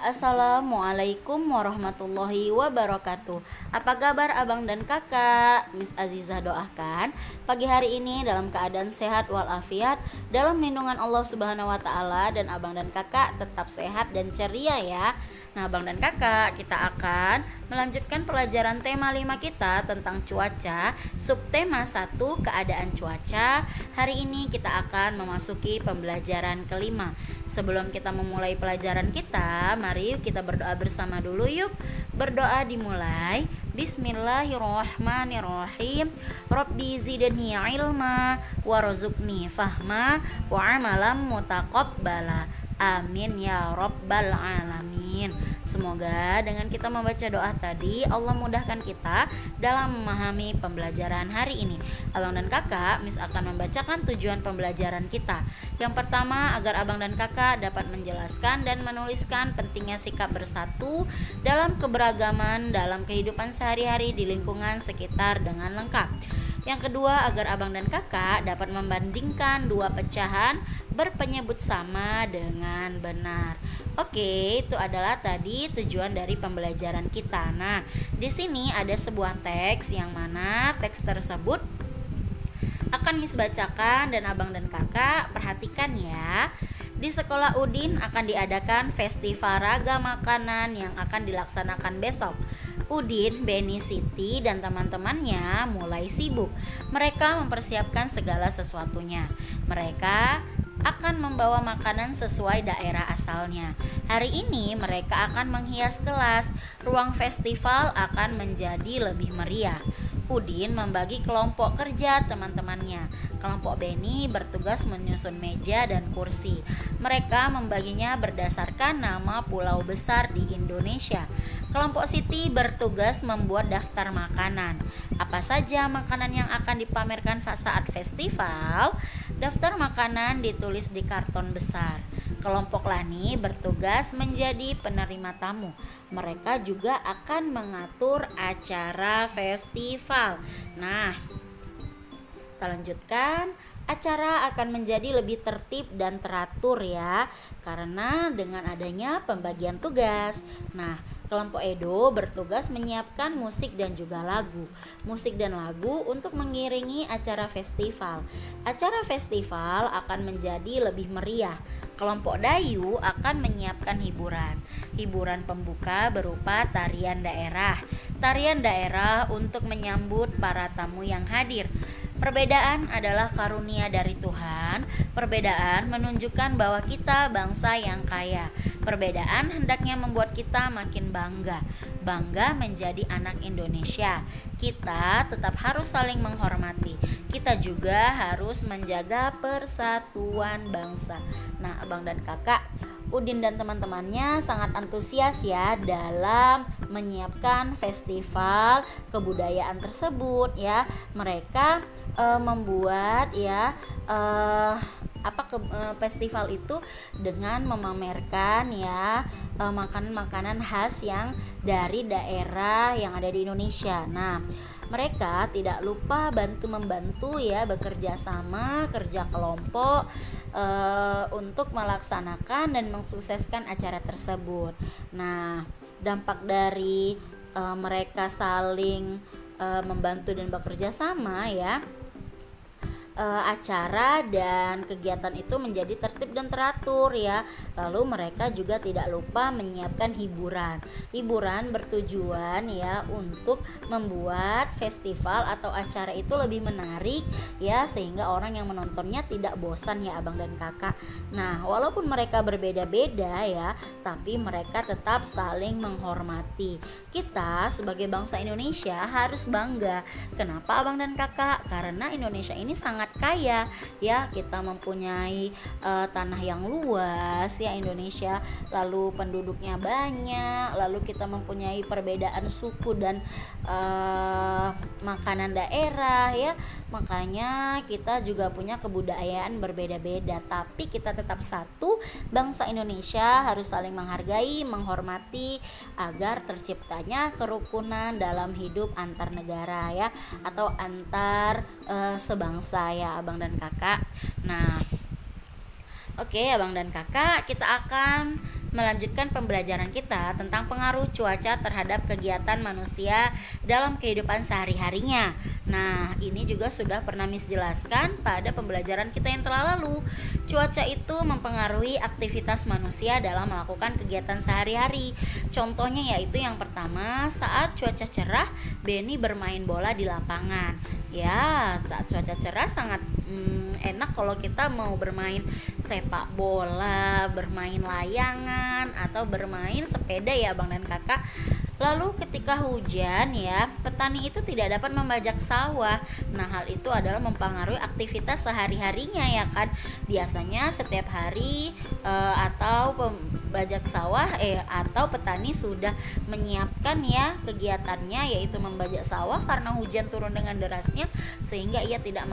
Assalamualaikum warahmatullahi wabarakatuh. Apa kabar abang dan kakak? Miss Azizah doakan pagi hari ini dalam keadaan sehat walafiat, dalam lindungan Allah Subhanahu wa taala, dan abang dan kakak tetap sehat dan ceria ya. Nah, abang dan kakak, kita akan melanjutkan pelajaran tema 5 kita tentang cuaca, subtema 1 keadaan cuaca. Hari ini kita akan memasuki pembelajaran kelima. Sebelum kita memulai pelajaran kita, mari yuk kita berdoa bersama dulu yuk. Berdoa dimulai. Bismillahirrahmanirrahim. Rabbi zidni ilma warzuqni fahma wa amalan mutaqabbala. Amin ya rabbal alamin. Semoga dengan kita membaca doa tadi, Allah mudahkan kita dalam memahami pembelajaran hari ini. Abang dan kakak, Miss akan membacakan tujuan pembelajaran kita. Yang pertama, agar abang dan kakak dapat menjelaskan dan menuliskan pentingnya sikap bersatu dalam keberagaman dalam kehidupan sehari-hari di lingkungan sekitar dengan lengkap. Yang kedua, agar abang dan kakak dapat membandingkan dua pecahan berpenyebut sama dengan benar. Oke, itu adalah tadi tujuan dari pembelajaran kita. Nah, di sini ada sebuah teks yang mana teks tersebut akan Miss bacakan dan abang dan kakak perhatikan ya. Di sekolah Udin akan diadakan festival ragam makanan yang akan dilaksanakan besok. Udin, Beni, Siti, dan teman-temannya mulai sibuk. Mereka mempersiapkan segala sesuatunya. Mereka akan membawa makanan sesuai daerah asalnya. Hari ini mereka akan menghias kelas. Ruang festival akan menjadi lebih meriah. Udin membagi kelompok kerja teman-temannya. Kelompok Beni bertugas menyusun meja dan kursi. Mereka membaginya berdasarkan nama pulau besar di Indonesia. Kelompok Siti bertugas membuat daftar makanan. Apa saja makanan yang akan dipamerkan saat festival? Daftar makanan ditulis di karton besar. Kelompok Lani bertugas menjadi penerima tamu. Mereka juga akan mengatur acara festival. Nah, kita lanjutkan. Acara akan menjadi lebih tertib dan teratur ya, karena dengan adanya pembagian tugas. Nah, kelompok Edo bertugas menyiapkan musik dan juga lagu. Musik dan lagu untuk mengiringi acara festival. Acara festival akan menjadi lebih meriah. Kelompok Dayu akan menyiapkan hiburan. Hiburan pembuka berupa tarian daerah. Tarian daerah untuk menyambut para tamu yang hadir. Perbedaan adalah karunia dari Tuhan. Perbedaan menunjukkan bahwa kita bangsa yang kaya. Perbedaan hendaknya membuat kita makin bangga. Bangga menjadi anak Indonesia. Kita tetap harus saling menghormati. Kita juga harus menjaga persatuan bangsa. Nah, abang dan kakak, Udin dan teman-temannya sangat antusias ya dalam menyiapkan festival kebudayaan tersebut ya. Mereka membuat ya festival itu dengan memamerkan ya makanan-makanan khas yang dari daerah yang ada di Indonesia. Nah, mereka tidak lupa membantu ya, bekerja sama, kerja kelompok untuk melaksanakan dan mensukseskan acara tersebut. Nah, dampak dari mereka saling membantu dan bekerja sama ya, acara dan kegiatan itu menjadi tertib dan teratur ya. Lalu mereka juga tidak lupa menyiapkan hiburan. Hiburan bertujuan ya untuk membuat festival atau acara itu lebih menarik ya, sehingga orang yang menontonnya tidak bosan ya abang dan kakak. Nah, walaupun mereka berbeda-beda ya, tapi mereka tetap saling menghormati. Kita sebagai bangsa Indonesia harus bangga. Kenapa abang dan kakak? Karena Indonesia ini sangat kaya ya, kita mempunyai tanah yang luas ya Indonesia, lalu penduduknya banyak, lalu kita mempunyai perbedaan suku dan makanan daerah ya, makanya kita juga punya kebudayaan berbeda-beda, tapi kita tetap satu. Bangsa Indonesia harus saling menghargai, menghormati agar terciptanya kerukunan dalam hidup antar negara ya, atau antar sebangsa ya abang dan kakak. Nah, oke abang dan kakak, kita akan melanjutkan pembelajaran kita tentang pengaruh cuaca terhadap kegiatan manusia dalam kehidupan sehari-harinya. Nah, ini juga sudah pernah Miss jelaskan pada pembelajaran kita yang telah lalu. Cuaca itu mempengaruhi aktivitas manusia dalam melakukan kegiatan sehari-hari. Contohnya yaitu yang pertama, saat cuaca cerah, Benny bermain bola di lapangan. Ya, saat cuaca cerah sangat enak kalau kita mau bermain sepak bola, bermain layangan, atau bermain sepeda ya Bang dan Kakak. Lalu ketika hujan ya, petani itu tidak dapat membajak sawah. Nah, hal itu adalah mempengaruhi aktivitas sehari-harinya ya kan. Biasanya setiap hari atau pembajak sawah atau petani sudah menyiapkan ya kegiatannya, yaitu membajak sawah karena hujan turun dengan derasnya sehingga ia tidak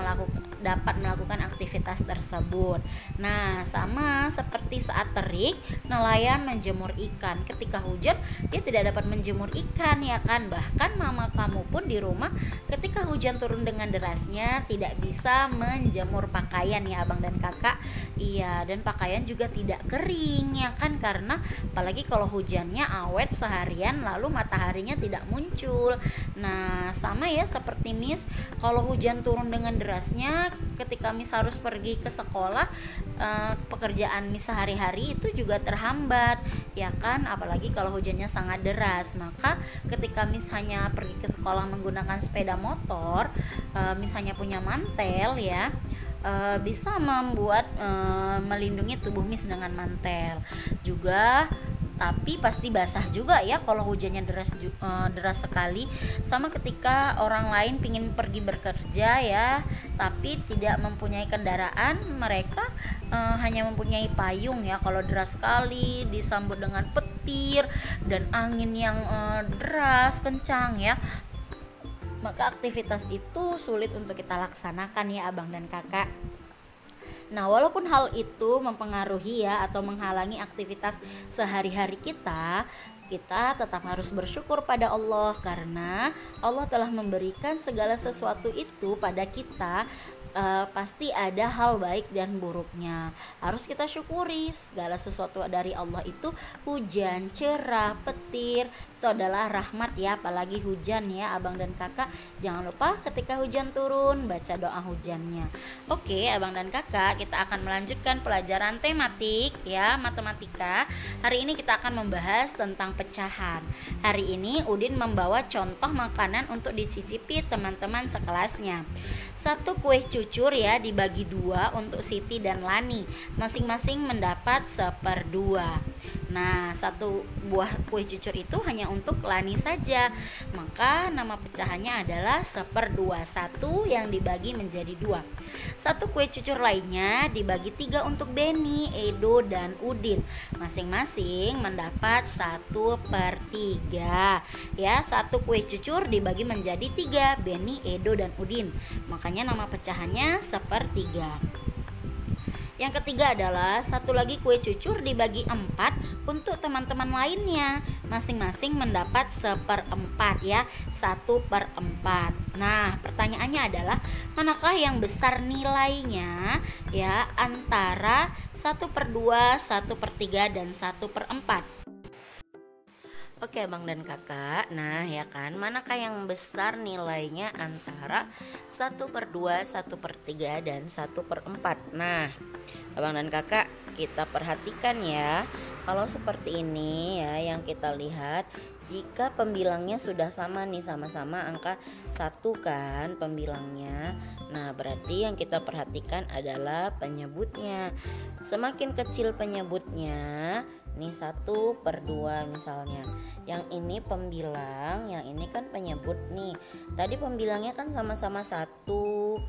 dapat melakukan aktivitas tersebut. Nah, sama seperti saat terik, nelayan menjemur ikan. Ketika hujan, dia tidak dapat menjemur ikan ya kan. Bahkan mama kamu pun di rumah ketika hujan turun dengan derasnya tidak bisa menjemur pakaian ya Abang dan Kakak. Iya, dan pakaian juga tidak kering ya kan, karena apalagi kalau hujannya awet seharian lalu mataharinya tidak muncul. Nah, sama ya seperti Miss, kalau hujan turun dengan derasnya ketika Miss harus pergi ke sekolah, pekerjaan Miss sehari-hari itu juga terhambat ya kan, apalagi kalau hujannya sangat deras. Maka ketika Miss hanya pergi ke sekolah menggunakan sepeda motor, Miss hanya punya mantel ya, bisa membuat melindungi tubuh Miss dengan mantel juga. Tapi pasti basah juga ya kalau hujannya deras sekali. Sama ketika orang lain pingin pergi bekerja ya, tapi tidak mempunyai kendaraan, mereka hanya mempunyai payung ya. Kalau deras sekali disambut dengan petir dan angin yang deras kencang ya, maka aktivitas itu sulit untuk kita laksanakan ya Abang dan Kakak. Nah, walaupun hal itu mempengaruhi ya atau menghalangi aktivitas sehari-hari kita tetap harus bersyukur pada Allah, karena Allah telah memberikan segala sesuatu itu pada kita. Pasti ada hal baik dan buruknya, harus kita syukuri. Segala sesuatu dari Allah itu, hujan, cerah, petir, itu adalah rahmat ya, apalagi hujan ya Abang dan Kakak. Jangan lupa ketika hujan turun baca doa hujannya. Oke Abang dan Kakak, kita akan melanjutkan pelajaran tematik ya, matematika. Hari ini kita akan membahas tentang pecahan. Hari ini Udin membawa contoh makanan untuk dicicipi teman-teman sekelasnya. Satu kue cucur ya dibagi dua untuk Siti dan Lani, masing-masing mendapat 1/2. Nah, satu buah kue cucur itu hanya untuk Lani saja, maka nama pecahannya adalah 1/2, satu yang dibagi menjadi 2. Satu kue cucur lainnya dibagi 3 untuk Benny, Edo, dan Udin, masing-masing mendapat 1/3 ya. Satu kue cucur dibagi menjadi 3, Benny, Edo, dan Udin, makanya nama pecahannya 1/3. Yang ketiga adalah satu lagi kue cucur dibagi 4 untuk teman-teman lainnya, masing-masing mendapat 1/4 ya, 1/4. Nah, pertanyaannya adalah manakah yang besar nilainya ya antara 1/2, 1/3, dan 1/4? Oke Bang dan Kakak, nah ya kan, manakah yang besar nilainya antara 1/2, 1/3, dan 1/4? Nah Abang dan Kakak, kita perhatikan ya, kalau seperti ini ya yang kita lihat, jika pembilangnya sudah sama nih, sama-sama angka 1 kan pembilangnya, nah berarti yang kita perhatikan adalah penyebutnya. Semakin kecil penyebutnya, nih 1/2 misalnya, yang ini pembilang, yang ini kan penyebut nih. Tadi pembilangnya kan sama-sama 1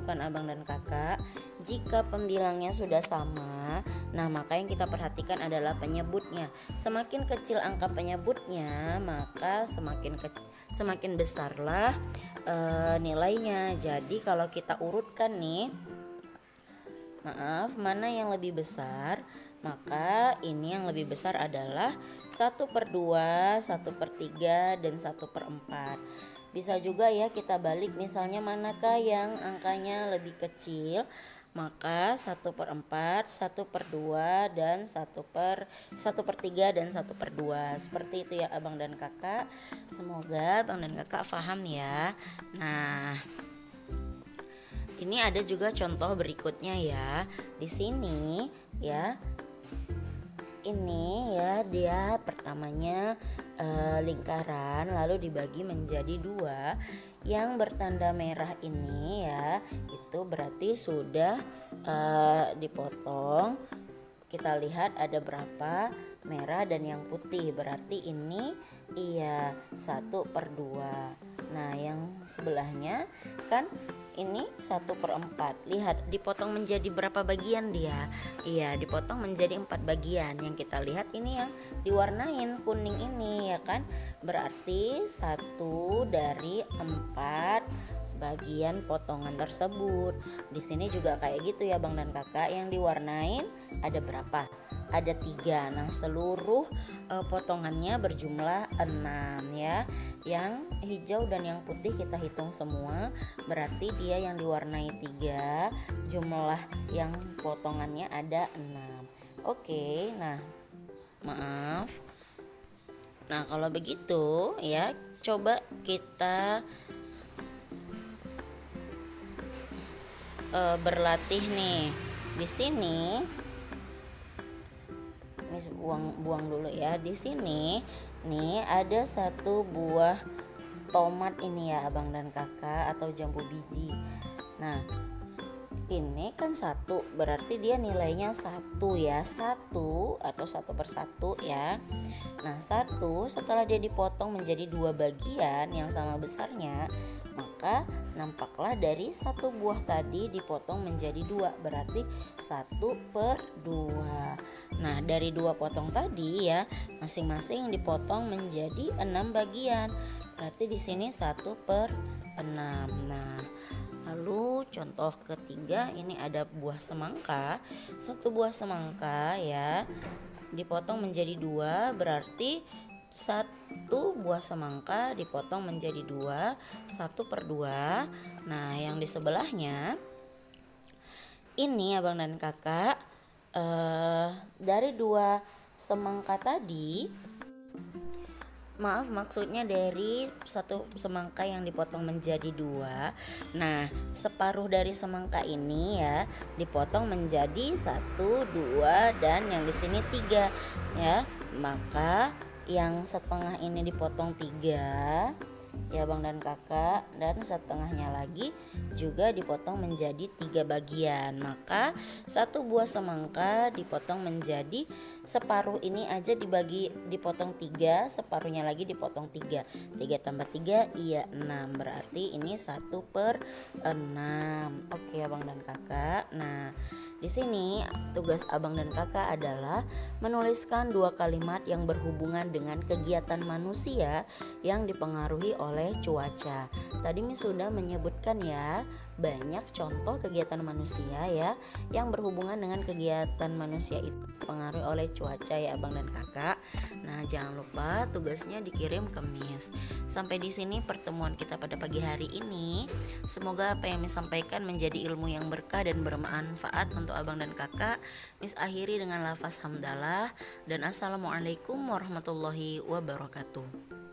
kan Abang dan Kakak. Jika pembilangnya sudah sama, nah maka yang kita perhatikan adalah penyebutnya. Semakin kecil angka penyebutnya, maka semakin besarlah nilainya. Jadi kalau kita urutkan nih, mana yang lebih besar, maka ini yang lebih besar adalah 1/2, 1/3, dan 1/4. Bisa juga ya kita balik, misalnya manakah yang angkanya lebih kecil, maka 1/4, 1/2, dan 1/3 dan 1/2. Seperti itu ya abang dan kakak. Semoga abang dan kakak paham ya. Nah, ini ada juga contoh berikutnya ya. Di sini ya, ini ya dia pertamanya lingkaran lalu dibagi menjadi 2. Yang bertanda merah ini ya itu berarti sudah dipotong. Kita lihat ada berapa merah dan yang putih, berarti ini iya 1/2. Nah yang sebelahnya kan ini 1/4. Lihat dipotong menjadi berapa bagian dia? Iya dipotong menjadi 4 bagian. Yang kita lihat ini yang diwarnain kuning ini ya kan, berarti 1 dari 4 bagian potongan tersebut. Di sini juga kayak gitu ya bang dan kakak, yang diwarnain ada berapa? Ada 3. Nah seluruh potongannya berjumlah 6 ya. Yang hijau dan yang putih kita hitung semua, berarti dia yang diwarnai 3, jumlah yang potongannya ada 6. Oke, nah maaf. Nah kalau begitu ya coba kita berlatih nih. Di sini Miss buang dulu ya. Di sini nih ada 1 buah tomat ini ya abang dan kakak, atau jambu biji. Nah ini kan 1, berarti dia nilainya 1 ya, 1 atau 1/1 ya. Nah 1 setelah dia dipotong menjadi 2 bagian yang sama besarnya, maka nampaklah dari 1 buah tadi dipotong menjadi 2, berarti 1/2. Nah dari 2 potong tadi ya masing-masing dipotong menjadi 6 bagian, berarti di sini 1/6. Nah lalu contoh ketiga, ini ada buah semangka. 1 buah semangka ya dipotong menjadi 2, berarti 1 buah semangka dipotong menjadi 2, 1/2. Nah yang di sebelahnya ini abang dan kakak, dari 2 semangka tadi, maksudnya dari 1 semangka yang dipotong menjadi 2. Nah separuh dari semangka ini ya dipotong menjadi 1, 2, dan yang di sini 3 ya. Maka yang setengah ini dipotong 3 ya bang dan kakak, dan setengahnya lagi juga dipotong menjadi 3 bagian. Maka 1 buah semangka dipotong menjadi separuh ini aja dipotong 3, separuhnya lagi dipotong 3. 3 tambah 3 iya 6, berarti ini 1/6. Oke abang dan kakak. Nah di sini tugas abang dan kakak adalah menuliskan 2 kalimat yang berhubungan dengan kegiatan manusia yang dipengaruhi oleh cuaca. Tadi Miss sudah menyebutkan ya banyak contoh kegiatan manusia ya yang berhubungan dengan kegiatan manusia itu dipengaruhi oleh cuaca ya abang dan kakak. Nah jangan lupa tugasnya dikirim ke Miss. Sampai di sini pertemuan kita pada pagi hari ini. Semoga apa yang Miss sampaikan menjadi ilmu yang berkah dan bermanfaat untuk abang dan kakak. Miss akhiri dengan lafaz hamdalah dan assalamualaikum warahmatullahi wabarakatuh.